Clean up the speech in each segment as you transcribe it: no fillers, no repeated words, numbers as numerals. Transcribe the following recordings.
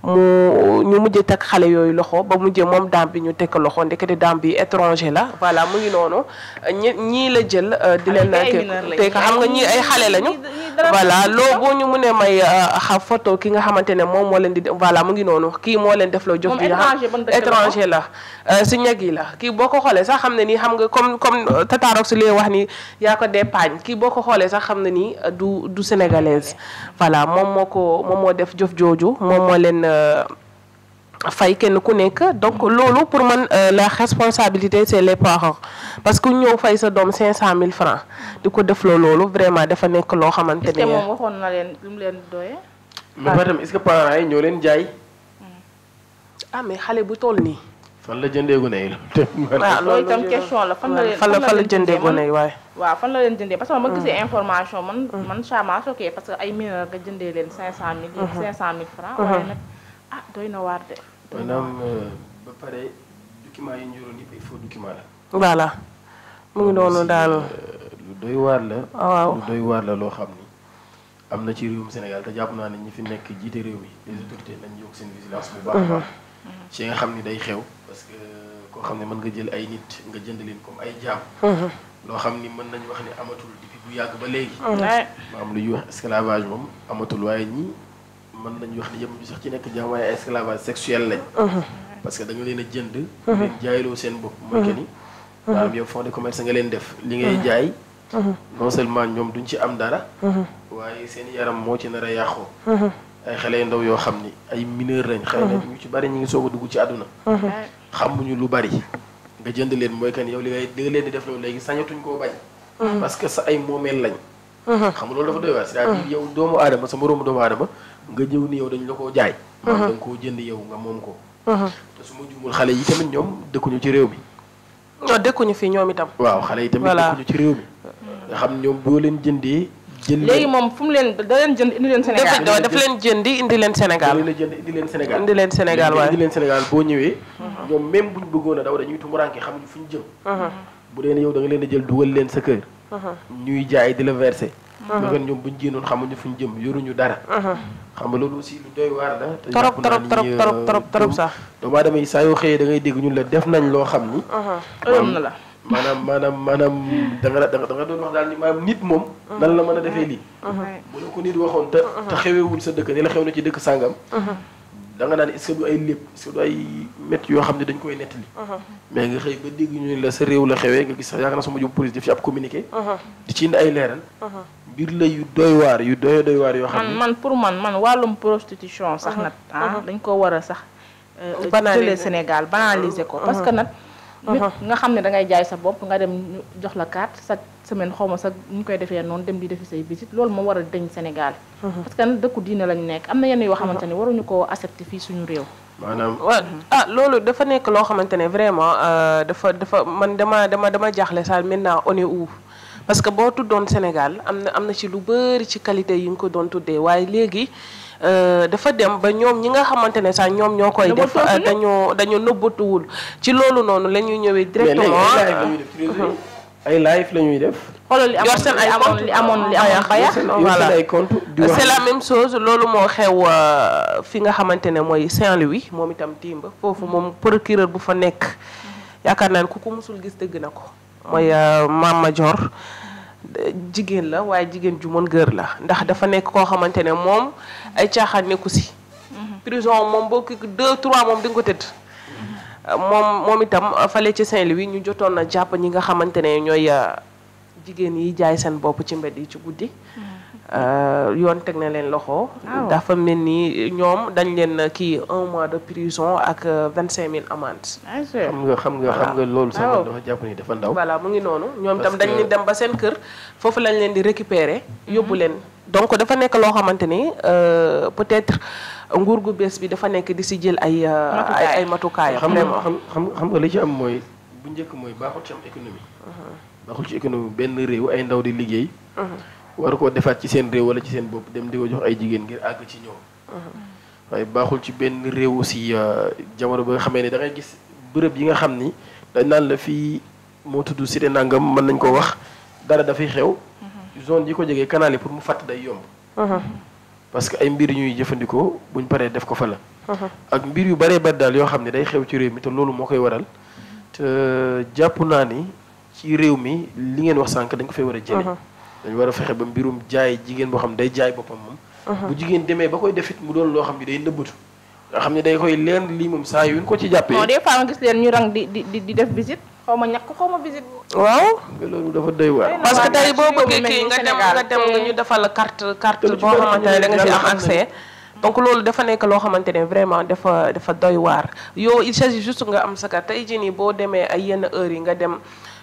ñu mujjee teg xale yooyu loxo ba mujjee moom daam bi ñu teg loxo ndekete daam bi étranger la voilà mu ngi noonu ñii la jël di leen te xam nga ñii ay xale lañu voilà loo boo ñu mënee may photo ki nga xamante ne moom moo leen di voilà mu ngi noonu kii moo leen def loo jox bi nga xam étranger la si ñeg yi la kii boo ko xoolee sax xam ne nii xam nga comme Tatarox si li wax ni yaa ko dépaañ kii boo ko xoolee sax xam ne nii du sénégalaise voilà moom moo def jëf jooju moom moo leen fay kenn ku nekk donc loolu pour man la responsabilité c'est les parents parce que ñëw fay sa doom 500 000 francs di ko def loolu vraiment dafa nekk loo xamante ne. est-ce que moom waxoon na leen lu mu leen doyee. mais ba tam est-ce que parents yi ñoo leen jaay. mais xale bu toll nii. fan la jëndee gone yi. loolu itam question la fan la jëndee gone yi waaye. waaw fan la leen jëndee parce que ma gisee information man ça m'a choqué parce que ay mineur nga jëndee leen 500 000 francs waaye nag doy na waar de. maanaam ba pare document yi ñu yoroon yëpp il faut document la. voilà mu ngi noonu daal. lu doy waar la. waaw lu doy waar la loo xam ni am na ci réewum Sénégal te jàpp naa ne ñi fi nekk jiite réew mi les autorités nañ yokk seen vigilance bu baax a baax. ci nga xam ni day xew parce que koo xam ne mën nga jël ay nit nga jënd leen comme ay jaam. loo xam ni mën nañu wax ni amatul depuis bu yàgg ba léegi. maanaam lu ñuy wax esclavage moom amatul waaye ñi mën nañu wax ni yëpp ñu sax ci nekk jaam waaye esclavage sexuel lañ. parce que da nga leen a jënd. leen jaayloo seen bopp. mooy que ni maanaam yow fond de commerce nga leen def li ngay jaay. non seulement ñoom duñ ci am dara. waaye seen yaram moo ci nar a yàqoo. ay xale yu ndaw yoo xam ni ay mineur lañ. xëy na ñu ci bari ñu ngi soog a dugg ci àdduna. xamuñu lu bari. nga jënd leen mooy que ni yow li nga leen di def loolu léegi sañatuñ koo bañ. parce que sa ay moomeel lañ. xam nga loolu dafa doy waar c'est-à-dire yow doomu aadama sa moroomu doomu aadama nga jëw ni yow dañ la koo jaay. maanaam da nga koo jënd yow nga moom ko. te su ma juumul xale yi tamit ñoom dëkkuñu ci réew mi. non dëkkuñu fi ñoom itam. waaw xale yi tamit dëkkuñu ci réew mi. nga xam ñoom boo leen jëndee. léegi moom fu mu leen da leen jënd indi leen Sénégal. daf leen jëndi indi leen Sénégal. da leen jënd indi leen Sénégal. indi leen Sénégal waaye indi leen Sénégal boo ñëwee. ñoom même buñ bëggoon a daw dañuy tumuraanke xamuñu fu ñu jëm. bu dee ne yow da nga leen a jël dugal leen sa kër. ñuy jaay di la verser. loolu ñoom buñ génnoon xamuñu fu ñu jëm yoruñu dara. xam nga loolu aussi lu doy waar la. te trop sax. doomu aadama yi saa yoo xëyee da ngay dégg ñun la def nañ loo xam ni. ëllëg na la. maanaam da nga doon wax daal ni maanaam nit moom. nan la mën a defee lii. bu la ko nit waxoon te xewewul sa dëkk ni la xew na ci dëkk sàngam. da nga naan est-ce que du ay lépp est-ce que du ay métti yoo xam ne dañ koy nettali. mais nga xëy ba dégg ñu ne la sa réew la xewee nga gis sax yaakaar naa sama jëm police def ci ab communiqué. di ci indi ay leeral. mbir la yu doy waar yu doy waar yoo xam ne. man pour man wàllum prostitution sax nag. dañ ko war a sax. banaliser Sénégal banaliser ko parce que nag. nit nga xam ne da ngay jaay sa bopp nga dem ñu jox la carte chaque semaine xaw ma sax ñu koy defee noonu dem di defi say visite loolu moo war a deñ Sénégal. parce que nag dëkku diine lañu nekk am na yenn yoo xamante ne waruñu koo accepter fii suñu réew. maanaam loolu dafa nekk loo xamante ne vraiment dafa man dama jaaxle saa maintenant on est où parce que boo tuddoon Sénégal am na ci lu bëri ci qualité yi nga ko doon tuddee waaye léegi. dafa dem ba ñoom ñi nga xamante ne sax ñoom ñoo koy def dañoo nëbbatuwul ci loolu noonu la ñuy ñëwee directement ay live la ñuy def xoolal li amoon baya voilà c'est la même chose loolu moo xew fi nga xamante ne mooy Saint-Louis moom itam Timba foofu moom procureur bu fa nekk yaakaar naa ne ku ko musul gis dëgg na ko mooy Mama Dior jigéen la waaye jigéen ju mën gër la ndax dafa nekk koo xamante ne moom ay caaxaan nekku si prison moom boo ki 2-3 moom di nga ko tëdd moom itam fale ci Saint-Louis ñu jotoon na jàpp ñi nga xamante ne ñooy jigéen yi jaay seen bopp ci mbedd yi ci guddi yoon teg na leen loxo dafa mel ni ñoom dañ leen kii 1 mois de prison ak 25 000 amende xam nga loolu sax dafa jàpp ni dafa ndaw voilà mu ngi noonu ñoom itam dañ leen dem ba seen kër foofu lañ leen di récupérer yóbbu leen donc dafa nekk loo xamante ni peut-être nguur gu bees bi dafa nekk di si jël ay matukaayam xam nga li ci am mooy bu njëkk mooy baaxul ci am économie baaxul ci économie benn réew ay ndaw di liggéey war koo defaat ci seen réew wala ci seen bopp dem di ko jox ay jigéen ngir àgg ci ñoom waaye baaxul ci benn réew aussi jamono ba nga xamee ne da ngay gis bërëb yi nga xam ni dañ naan la fii moo tudd cité nangam mën nañ ko wax dara dafay xew zone yi ko jegee canal yi pour mu fàtt day yomb parce que ay mbir ñuy jëfandikoo buñ paree def ko fa la ak mbir yu bëree bëri daal yoo xam ne day xew ci réew mi te loolu moo koy waral te jàpp naa ni ci réew mi li ngeen wax sànq dañ ko fay war a jële dañu war a fexe ba mbirum jaay jigéen boo xam ne day jaay boppam moom bu jigéen demee ba koy defit mu doon loo xam ne day nëbbatu nga xam ne day koy leen lii moom saa yuñ ko ci jàppee non des fois nga gis leen ñu rang di def visite xaw ma ñàkk xaw ma visite waaw loolu dafa doy waar parce que tey boo bëggee kii nga dem nga ñu defal la carte boo xamante ne da nga ci am accès donc loolu dafa nekk loo xamante ne vraiment dafa doy waar yow il s'agit juste nga am sa carte tey jii nii boo demee ay yenn heures yi nga dem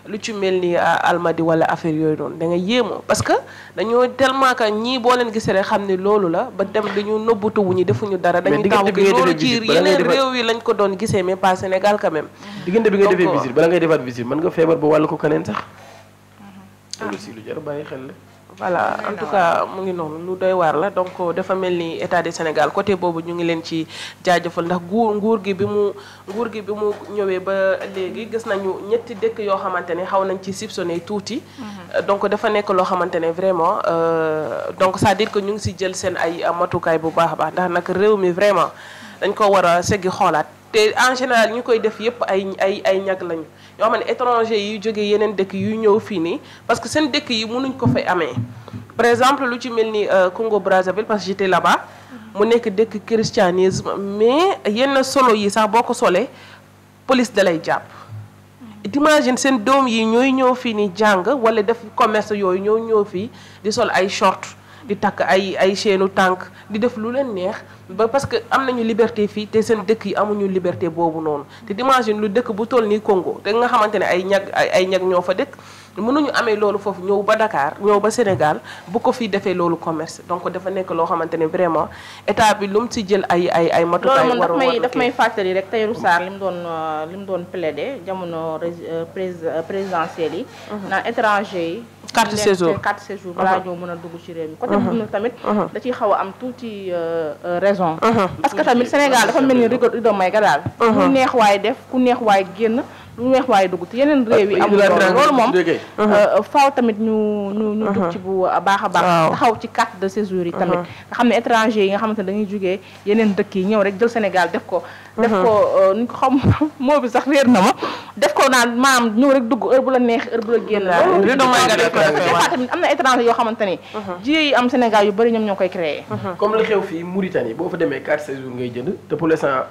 lu ci mel ni almadi wala affaire yooyu noonu da nga yéemoo parce que dañoo tellement que ñii boo leen gisee rek xam ne loolu la ba dem dañu nëbbatu wuñu defuñu dara dañuy taw bi loolu ci yeneen réew yi lañ ko doon gisee mais pas Sénégal quand même diggante bi ngay defee visite bala ngay defaat visite mën nga feebar ba wàll ko keneen sax loolu si lu jar bàyyi xel la voilà en tout cas mu ngi noonu lu doy waar la donc dafa mel ni état du Sénégal côté boobu ñu ngi leen ci jaajëfal ndax nguur gi bi mu ñëwee ba léegi gis nañu ñetti dëkk yoo xamante ne xaw nañ ci soupçonné tuuti. donc dafa nekk loo xamante ne vraiment donc c'est-à-dire que ñu ngi si jël seen ay matukaay bu baax a baax ndax nag réew mi vraiment dañ ko war a seggi xoolaat te en général ñu koy def yëpp ay ñag lañu. yoo xam ne étranger yi jógee yeneen dëkk yu ñëw fii nii parce que seen dëkk yi mënuñ ko fay amee par exemple lu ci mel ni Congo Brazzaville parce que j'étais là-bas mu nekk dëkk christianisme mais yenn solo yi sax boo ko solee police da lay jàpp. t'imagine seen doom yi ñooy ñëw fii nii jàng wala def commerce yooyu ñoo ñëw fii di sol ay short di takk ay chaîne tànk di def lu leen neex ba parce que am nañu liberté fii te seen dëkk yi amuñu liberté boobu noonu te t'imagine lu dëkk bu toll nii Congo te nga xamante ne ay ñag ñoo fa dëkk mënuñu amee loolu foofu ñëw ba Dakar ñëw ba Sénégal bu ko fii defee loolu commerce donc dafa nekk loo xamante ne vraiment état bi lu mu si jël ay matukaay loolu moom daf may fàttali rek Tahirou Sarr li mu doon plaider jamono présidentielle yi naan étranger yi carte séjour balaa ñoo mën a dugg ci réew mi côté boobu nag tamit da ciy xaw a am tuuti raison parce que tamit Sénégal dafa mel ni rido may ga daal ku neex waaye def ku neex waaye génn lu neex waaye dugg te yeneen réew yi amul loolu moom faaw tamit ñu dugg ci bu baax a baax taxaw ci carte de séjour yi tamit nga xam ne étranger yi nga xamante ne dañuy jógee yeneen dëkk yi ñëw rek jël Sénégal def ko nuñ ko xam moo bi sax réer na ma def ko naan maam ñëw rek dugg heure bu la neex heure bu la génn loolu tamit am na étranger yoo xamante ni jiyee yi am Sénégal yu bëri ñoom ñoo koy créé comme la xew fii Mauritanie boo fa demee carte séjour ngay jënd te pour l'instant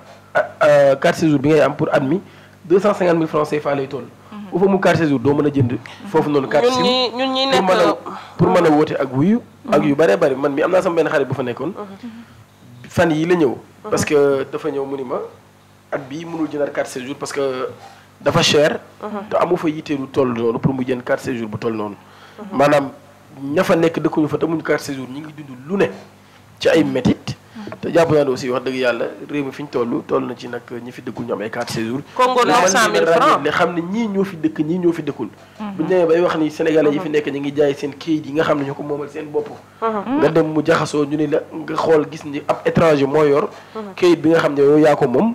carte séjour bi ngay am pour admis 250 000 francs CFA lay toll. bu fa mu carte séjour doo mën a jënd. foofu noonu carte SIM ñun ñi nekk pour mën a woote ak wuyu. ak yu bëree bëri man mi am naa sama benn xarit bu fa nekkoon. fan yii la ñëw. parce que dafa ñëw mu ni ma at bii mënul jëndaat carte séjour parce que dafa cher. te amu fa yitteelu toll noonu pour mu jënd carte séjour bu toll noonu. maanaam ña fa nekk dëkkuñu fa te muñ carte séjour ñi ngi dund lu ne ci ay métit. te jàpp naa ne aussi wax dëgg yàlla réew mi fi ñu toll na ci nag ñi fi dëkkul ñu am ay carte séjour. Congo 900 000 francs li xam ne ñii ñoo fi dëkk ñii ñoo fi dëkkul. bu ñu demee bay wax ni sénégalais yi fi nekk ñu ngi jaay seen kayit yi nga xam ne ñoo ko moomal seen bopp. nga dem mu jaxasoo ñu ne la nga xool gis ni ab étranger moo yor. kayit bi nga xam ne yow yaa ko moom.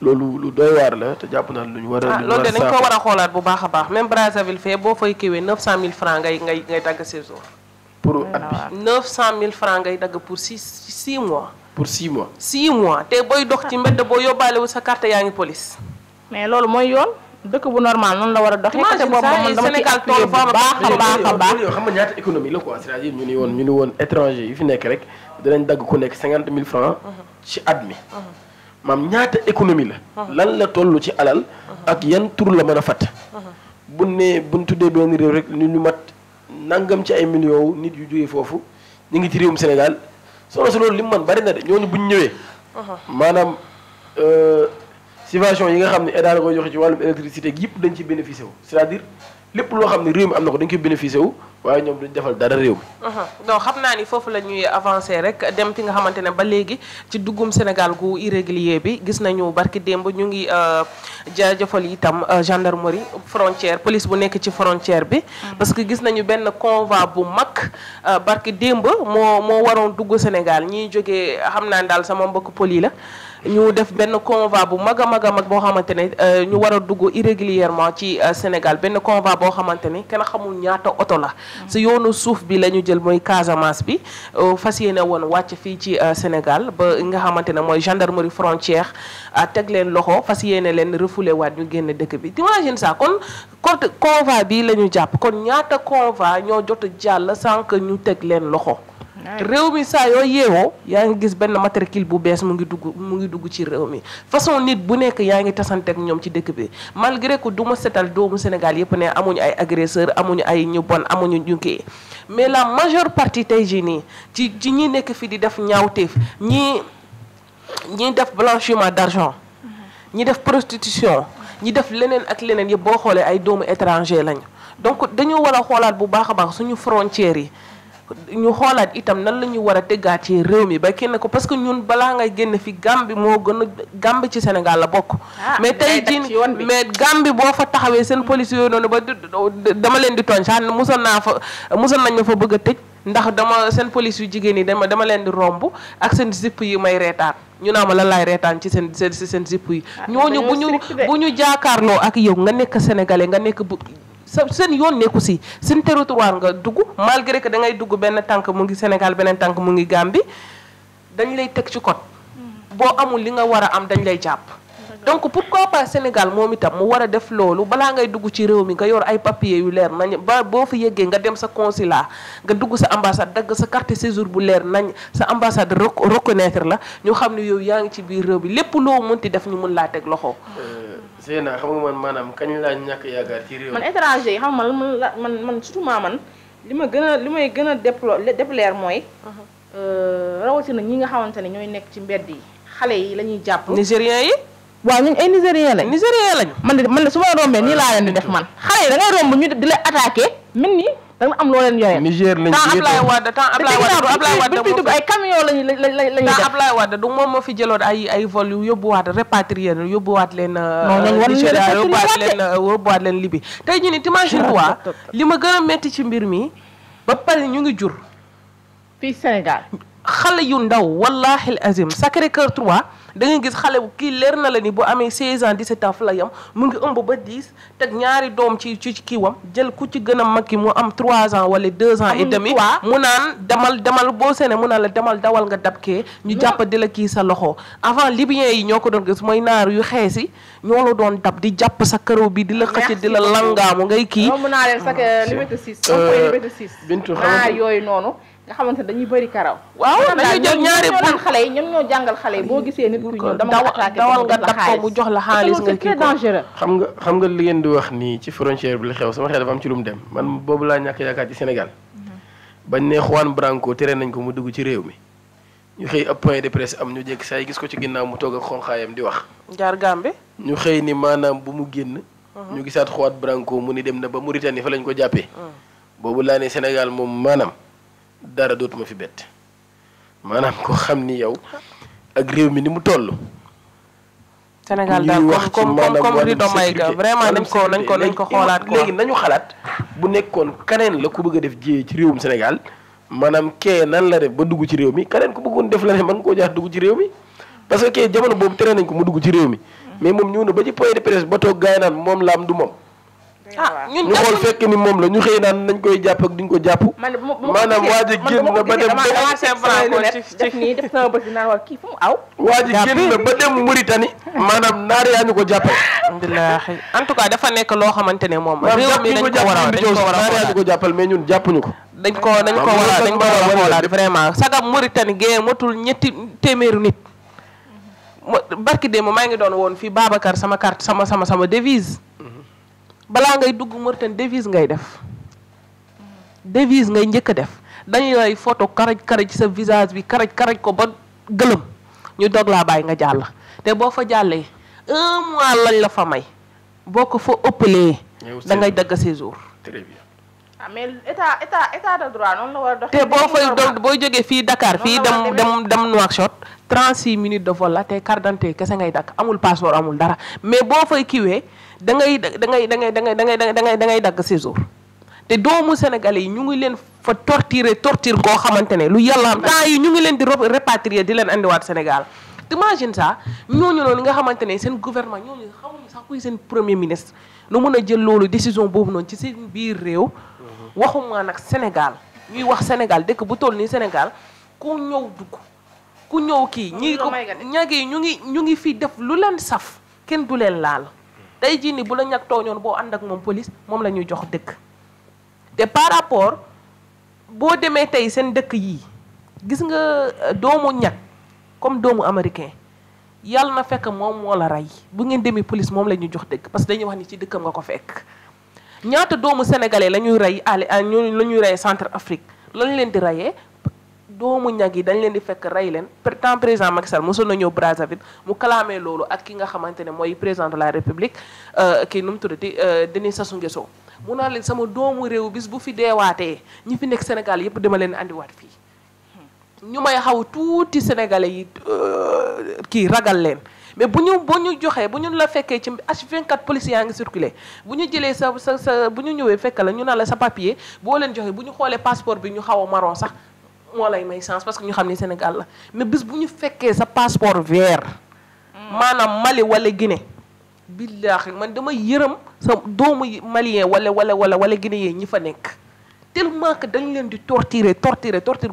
loolu lu doy waar la te jàpp naa lu ñu war a. loolu de dañ ko war a xoolaat bu baax a baax même Brazzaville fee boo fay kiiwee 900 000 francs ngay dagg séjour. pour at bi 900 000 francs ngay dagg pour 6 mois. pour 6 mois. 6 mois te booy dox ci mbedd boo yóbbaale wu sa carte yaa ngi police. mais loolu mooy yoon dëkk bu normal noonu la war a doxee. côté boobu man dama ci appuyer bu baax a baax yow xam nga ñaata économie la quoi c'est-à-dire ñu ni woon étranger yi fi nekk rek dinañ dagg ku nekk 50 000 francs ci at mi. maam ñaata économie la. lan la toll ci alal. ak yan tur la mën a fàtt. buñ tuddee benn réew rek ñu mat nangam ci ay millions nit yu jógee foofu ñu ngi ci réewum Sénégal. soxna si loolu li mu mën bari na de ñooñu bu ñu ñëwee. maanaam subvention yi nga xam ne état da koy joxe ci wàllum électricité yëpp dañ ci bénéficié wu c'est-à-dire lépp loo xam ne réew mi am na ko dañ koy bénéficié wu waaye ñoom duñ defal dara réew mi. donc xam naa ni foofu la ñuy avancer rek dem fi nga xamante ne ba léegi ci duggum Sénégal gu irrégulier bi gis nañu barki démb ñu ngi jaajëfal itam gendarmerie frontière police bu nekk ci frontière bi. parce que gis nañu benn convoi bu mag barki démb moo waroon dugg Sénégal ñiy jógee xam naa daal sama mbokk poli la. ñu def benn convoi bu mag a mag a mag boo xamante ne ñu war a dugg irrégulièrement ci Sénégal benn convoi boo xamante ne kenn xamul ñaata oto la si yoonu suuf bi la ñu jël mooy Casamance bi fas yéene woon wàcc fii ci Sénégal ba nga xamante ne mooy gendarmerie frontière teg leen loxo fas yéene leen refoulé waat ñu génn dëkk bi t'imagines ça kon convoi bi la ñu jàpp kon ñaata convoi ñoo jot jàll sans que ñu teg leen loxo réew mi saa yoo yeewoo yaa ngi gis benn matricule bu bees mu ngi dugg ci réew mi façon nit bu nekk yaa ngi tasante ak ñoom ci dëkk bi malgré que du ma setal doomu Sénégal yëpp ne amuñu ay agresseur amuñu ay ñu bon amuñu ñu kii mais la majeure partie tey jii nii ci ñi nekk fi di def ñaawteef ñi def blanchiment d'argent ñi def prostitution ñi def leneen ak leneen yëpp boo xoolee ay doomu étranger lañu donc dañoo war a xoolaat bu baax a baax suñu frontières yi ñu xoolaat itam nan la ñu war a tëggaat ci réew mi ba kenn ko parce que ñun balaa ngay génn fi Gambie moo gën a Gambie ci Sénégal la bokk mais tey jii mais Gambie boo fa taxawee seen police yooyu noonu ba dama leen di tooñ sax musoon nañ ma fa bëgg a tëj ndax seen police yu jigéen yi dama leen di romb ak seen zipp yi may reetaan ñu naa ma lan laay reetaan ci seen zipp yi ñooñu bu ñu jaakaarloo ak yow nga nekk sénégalais nga nekk seen yoon nekku si seen territoire nga dugg malgré que da ngay dugg benn tànk mu ngi Sénégal beneen tànk mu ngi Gambie dañ lay teg ci code boo amul li nga war a am dañ lay jàpp donc pourquoi pas Sénégal moom itam mu war a def loolu balaa ngay dugg ci réew mi nga yor ay papiers yu leer nañ ba boo fa yeggee nga dem sa consulat nga dugg sa ambassade dagg sa carte séjour bu leer nañ sa ambassade reconnaître la ñu xam ne yow yaa ngi ci biir réew bi lépp loo mënti def ñu mën laa teg loxo Zeyna xam nga man maanaam kañ laa ñàkk yaakaar ci réew man étranger yi xam man surtout man li may gën a déplorer mooy rawatina ñi nga xamante ne ñooy nekk ci mbedd yi xale yi la ñuy jàpp nigériens yi waaw ñun ay nigériens lañ man de su ma rombee nii laa leen di def man xale yi da ngay romb ñu di la attaqué mel ni da nga am loo leen yore Niger lañ temps Ablaye Wade dugg ay camion lañu def temps Ablaye Wade du moom moo fi jëloon ay vol yu yóbbuwaat rapatrier yóbbuwaat leen yóbbuwaat leen Libye tey ñu ni t'imagines toi li ma gën a metti ci mbir mi ba pare ñu ngi jur fii Sénégal xale yu ndaw wallahi azim Sacré-Cœur 3 da ngay gis xale bu kii leer na la ni bu amee 16 ans 17 ans fa la yam mu ngi ëmb ba 10 teg ñaari doom ci kiiwam jël ku ci gën a mag ki mu am 3 ans wala 2 ans et demi mu naan demal boo seene mu naan la demal dawal nga dabkee ñu jàpp di la kii sa loxo avant libyens yi ñoo ko doon gis mooy naar yu xeesi ñoo la doon dab di jàpp sa karaw bi di la xëcc di la langaamu ngay kii mu naa leen sax liberté 6 liberté 6 bintu xam yooyu noonu nga xamante ne dañuy bëri karaw waaw dañuy jël ñaari xale yi ñoom ñoo jàngal xale yi boo gisee nit ku ñëw dawal nga dab ko mu jox la xaalis nga kii ko xam nga li ngeen di wax nii ci frontière bi la xew sama xel dafa am ci lu mu dem man boobu laa ñàkk yaakaar ci Sénégal bañ ne Juan Branco tere nañ ko mu dugg ci réew mi ñu xëy ab point de presse am ñu jékki saa yi gis ko ci ginnaaw mu toog ak xonxaayam di wax jaar Gambie ñu xëy ni maanaam bu mu génn ñu gisaat Juan Branco mu ni dem na ba Mauritanie fa lañ ko jàppee boobu laa ne Sénégal moom maanaam dara dootuma fi bett maanaam ko xam ni yow ak réew mi ni mu toll. Sénégal daal comme Rido Maïga vraiment nañ ko xoolaat quoi. léegi nañu xalaat bu nekkoon kaneen la ku bëgg a def jiyee ci réewum Sénégal maanaam kee nan la def ba dugg ci réew mi kaneen ku bëggoon def la ne mën nga koo jaar dugg ci réew mi parce que kee jamono boobu tere nañ ko mu dugg ci réew mi mais moom ñëw na ba ci point de presse ba toog gaay naan moom la am du moom. ñun ñu xool fekk ni moom la ñu xëy naan nañ koy jàpp ak duñ ko jàpp. maanaam waa ji génn na ba dem. waa ji génn na ba dem Mauritanie. maanaam naar yaa ñu ko jàppale. alhamdulilah en tout cas dafa nekk loo xamante ne moom. réew mi dañ ko war a naar yaa ñu ko jàppal mais ñun jàppuñu ko. dañ ko war a xoolaat vraiment sagam Mauritanie génn motul ñetti téeméeru nit. barki démb maa ngi doon woon fii Babacar sama carte sama devise. balaa ngay dugg Mauritanie devise ngay def devise ngay njëkk a def dañuy lay photo karaj ci sa visage bi karaj ko ba gëlëm ñu dog laa bàyyi nga jàll te boo fa jàllee 1 mois lañ la fa may boo ko fa ëppalee da ngay dagg séjour. très bien. mais état de droit noonu la war a dox. te boo fay booy jógee fii Dakar fii dem Nouakchott 36 minutes de vol la te carte d'identité kese ngay dakk amul passeport amul dara mais boo fay kiiwee da ngay dagg séjour te doomu sénégalais yi ñu ngi leen fa torture koo xamante ne lu yàlla am temps yi ñu ngi leen di répatrier di leen andiwaat Sénégal t'imagines ça ñooñu noonu nga xamante ne seen gouvernement ñooñu xamuñu sax kuy seen premier ministre nu mën a jël loolu décision boobu noonu ci seen biir réew waxuma nag Sénégal ñuy wax Sénégal dëkk bu toll nii Sénégal ku ñëw dugg ku ñëw kii ñii ko ñag yi ñu ngi fii def lu leen saf kenn du leen laal tey jii nii bu la ñag tooñoon boo ànd ak moom police moom la ñuy jox dëkk te par rapport boo demee tey seen dëkk yii gis nga doomu ñag comme doomu américain yàlla na fekk moom moo la rey bu ngeen demee police moom la ñuy jox dëkk parce que dañuy wax ni ci dëkkam nga ko fekk ñaata doomu sénégalais la ñuy rey la ñuy rey centre Afrique lañu leen di reyee doomu ñag yi dañ leen di fekk rey leen temps président Macky Sall mosoon na ñëw Brazzaville mu clamé loolu ak ki nga xamante ne mooy président de la république kii nu mu tuddati Denis Sassou Nguesso mu naa leen sama doomu réew bis bu fi deewaatee ñi fi nekk Sénégal yëpp dama leen andiwaat fii ñu may xaw tuuti sénégalais yi kii ragal leen mais bu ñu joxee bu ñu la fekkee ci H24 police yaa ngi circulé bu ñu jëlee sa bu ñu ñëwee fekk la ñu naan la sa papier boo leen joxee bu ñu xoolee passeport bi ñu xaw a marron sax moo lay may chance parce que ñu xam ni Sénégal la mais bis bu ñu fekkee sa passeport vert maanaam Mali wala Guinée billaahi man dama yërëm sa doomu malien wala guinéen ñi fa nekk tellement que dañ leen di torturer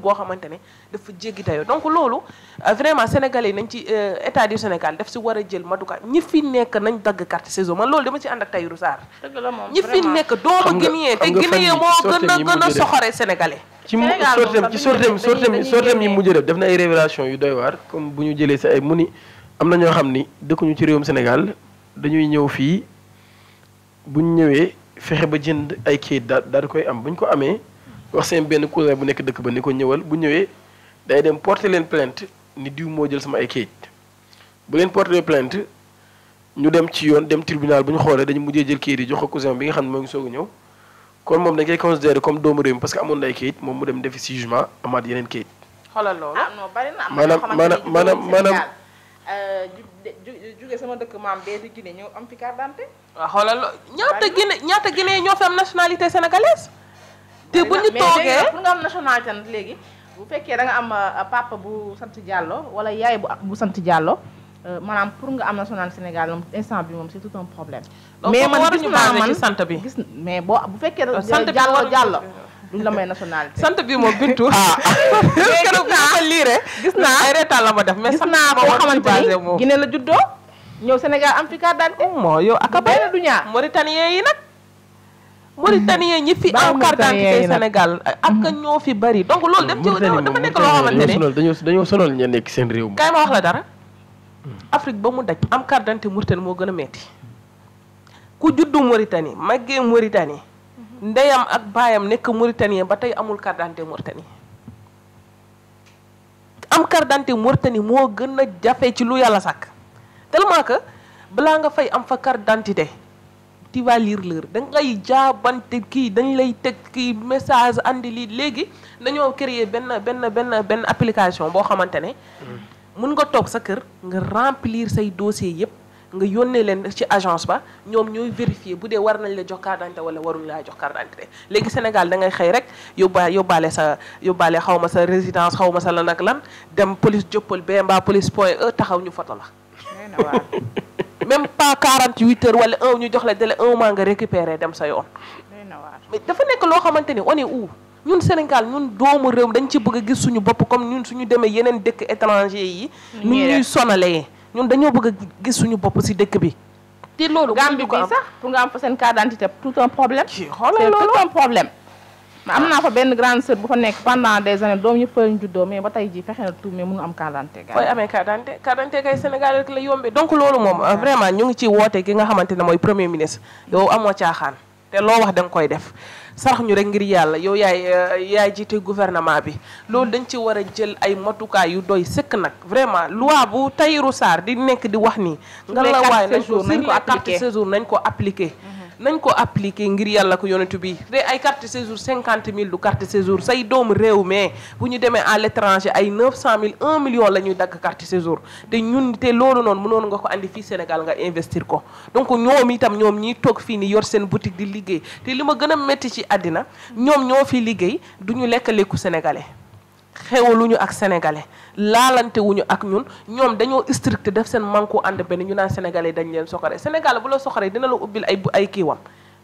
goo xamante ne dafa jéggi dayoo donc loolu vraiment sénégalais yi nañ ci état du Sénégal daf si war a jël matukaay ñi fi nekk nañ dagg carte séjour man loolu dama ci ànd ak Tahirou Sarr ñi fi nekk doomu guinéen te guinéen moo gën a soxore sénégalais ci sortem yi mujj def na ay révélation yu doy waar comme bu ñu jëlee si ay mu ni am na ñoo xam ni dëkkuñu ci réewum Sénégal dañuy ñëw fii bu ñu ñëwee fexe ba jënd ay kayit daal di koy am bu ñu ko amee wax seen benn cousin bu nekk dëkk ba ni ko ñëwal bu ñëwee day dem porter leen plainte ni diw moo jël sama ay kayit bu leen porter plainte ñu dem ci yoon dem tribunal bu ñu xoolee dañu mujjee jël kayit yi jox ko cousin bi nga xam ne moo ngi soog a ñëw kon moom dañ koy considérer comme doomu réew mi parce que amoon na ay kayit moom mu dem defi si jugement amaat yeneen kayit. xoolal loolu non bari na maanaam jóge sama dëkk maam bee di Guinée ñëw am fi carte d'identité. waaw xoolal ñaata Guinée ñoo fi am nationalité sénégalaise. te bu ñu toogee pour nga am nationalité nag léegi bu fekkee da nga am papa bu sant Diallo wala yaay bu sant Diallo maanaam pour nga am nationalité Sénégal moom instant bi moom c'est tout un problème. mais man gis naa man sant bi mais bu fekkee Diallo duñ la may nationalité. sant bi moom Bintu. keroog bi ma liire. gis naa ay reetaan la ma def mais gis naa koo xamante ni Guinée la juddoo ñëw Sénégal am fi carte d'identité. moo yow ak a benn du ñaar Mauritanien yi nag. Mauritanien ñi fi am carte d'identité Sénégal ak ñoo fi bari donc loolu dem ci dafa nekk loo xamante ne dañoo sonal ña nekk seen réew mi. kay ma wax la dara Afrique ba mu daj am carte d'identité Mauritanie moo gën a metti ku juddu Mauritanie màggee Mauritanie ndeyam ak baayam nekk Mauritanien ba tey amul carte d'identité Mauritanie am carte d'identité Mauritanie moo gën a jafe ci lu yàlla sàkk tellement que balaa nga fay am fa carte d'identité tu vas lire l'heure da ngay jaabante kii dañ lay teg kii message andi lii léegi dañoo créer benn application boo xamante ne mun nga toog sa kër nga remplir say dossier yépp nga yónnee leen ci agence ba ñoom ñooy vérifier bu dee war nañ la jox carte d'identité wala waruñ laa jox carte d'identité léegi Sénégal da ngay xëy rek yóbbaale xaw ma sa résidence xaw ma sa lan ak lan dem police joppal ba mbaa police point E taxaw ñu photo la même pas 48 heures wala ñu jox la délai 1 mois nga récupérer dem sa yoon mais dafa nekk loo xamante ni on est où ñun Sénégal ñun doomu réew dañ ci bëgg a gis suñu bopp comme ñun suñu demee yeneen dëkk étranger yi nu ñuy sonalee ñun dañoo bëgg a gis suñu bopp ci dëkk bi te loolu Gambie bi sax pour nga am fa seen carte d'identité tout un problème c'est tout un problème am naa fa benn grande sœur bu fa nekk pendant des années doom ñëpp fa ñu juddoo mais ba tey ji fexe na tout mais mënu am carte d'identité fooy amee carte d'identité kay Sénégal rek la yombee donc loolu moom vraiment ñu ngi ci woote ki nga xamante ne mooy premier ministre yow amoo caaxaan te loo wax da nga koy def sarax ñu rek ngir yàlla yow yaay jiite gouvernement bi loolu dañ ci war a jël ay matukaay yu doy sëkk nag vraiment loi bu Tahirou Sarr di nekk di wax nii nga la waay nañ ko carte séjour nañ ko appliquer nañ ko appliquer ngir yàlla ko yonentu bi te ay carte séjour 50 000 du carte séjour say doomu réew mais bu ñu demee à l'étranger ay 900 000 1 million la ñuy dagg carte séjour te ñun te loolu noonu mënoon nga ko andi fii Sénégal nga investir ko donc ñoom itam ñoom ñiy toog fii ni yor seen boutique di liggéey te li ma gën a métti ci àddina ñoom ñoo fi liggéey du ñu lekk lekku sénégalais xewaluñu ak sénégalais laalante wuñu ak ñun ñoom dañoo strict def seen manko ànd benn ñu naan sénégalais dañ leen soxore Sénégal bu la soxoree dina la ubbil ay kiiwam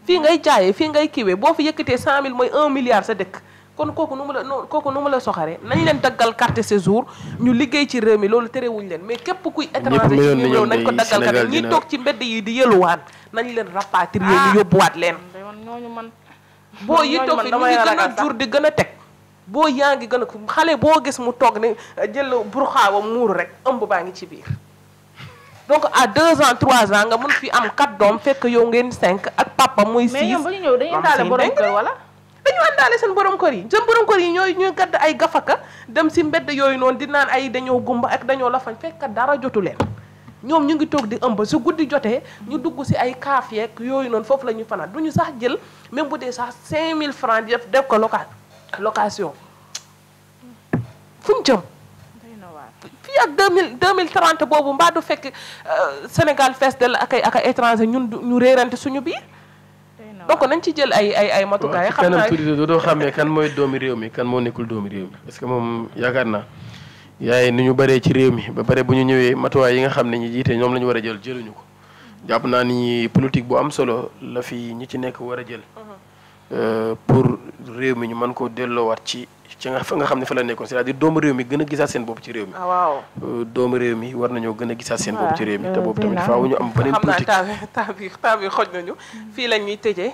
fii ngay jaayee fii ngay kiiwee boo fi yëkkatee 100000 mooy 1 milliard sa dëkk kon kooku nu mu la soxaree nañ leen daggal carte séjour ñu liggéey ci réew mi loolu terewuñ leen mais képp kuy étranger ci ñu réew nañ ko daggal carte ñi toog ci mbedd yi di yëluwaan nañ leen rapatrier ñu yóbbuwaat leen boo yi toog fi ñu ngi gën a jur di gën a teg boo yaa ngi gën a xale boo gis mu toog ne jël burxaawam muuru rek ëmb baa ngi ci biir donc à 2 ans 3 ans nga mun fi am 4 doom fekk yow ngeen 5 ak papa muy 6 mais ñoom ba ñu ñëw dañuy indaale borom kër wala dañu àndaale seen borom kër yi seen borom kër yi ñooy gàdd ay gafaka dem si mbedd yooyu noonu di naan ay dañoo gumba ak dañoo la fañ fekk dara jotu leen ñoom ñu ngi toog di ëmb su guddi jotee ñu dugg si ay kaaf yeeg yooyu noonu foofu la ñu fanaan du ñu sax jël même bu dee sax 5000 francs def ko location fu ñu jëm fii ak 2030 boobu mbaa du fekk Sénégal fees del ak ay étranger ñun ñu réerante suñu biir donc nañ ci jël ay matukaay. xam naa tuuti doo xàmmee kan mooy doomi réew mi kan moo nekkul doomi réew mi parce que moom yaakaar naa yaay ni ñu bëree ci réew mi ba pare bu ñu ñëwee matuwaay yi nga xam ne ñi jiite ñoom la ñu war a jël jëluñu ko jàpp naa ni politique bu am solo la fi ñi ci nekk war a jël pour réew mi ñu mën koo delloowaat ci fa nga xam ne fa la nekkoon c'est-à-dire doomu réew mi gën a gisaat seen bopp ci réew mi. waaw doomu réew mi war nañoo gën a gisaat seen bopp ci réew mi te boobu tamit faaw ñu am beneen politique. xam naa temps bi xoj nañu fii la ñuy tëjee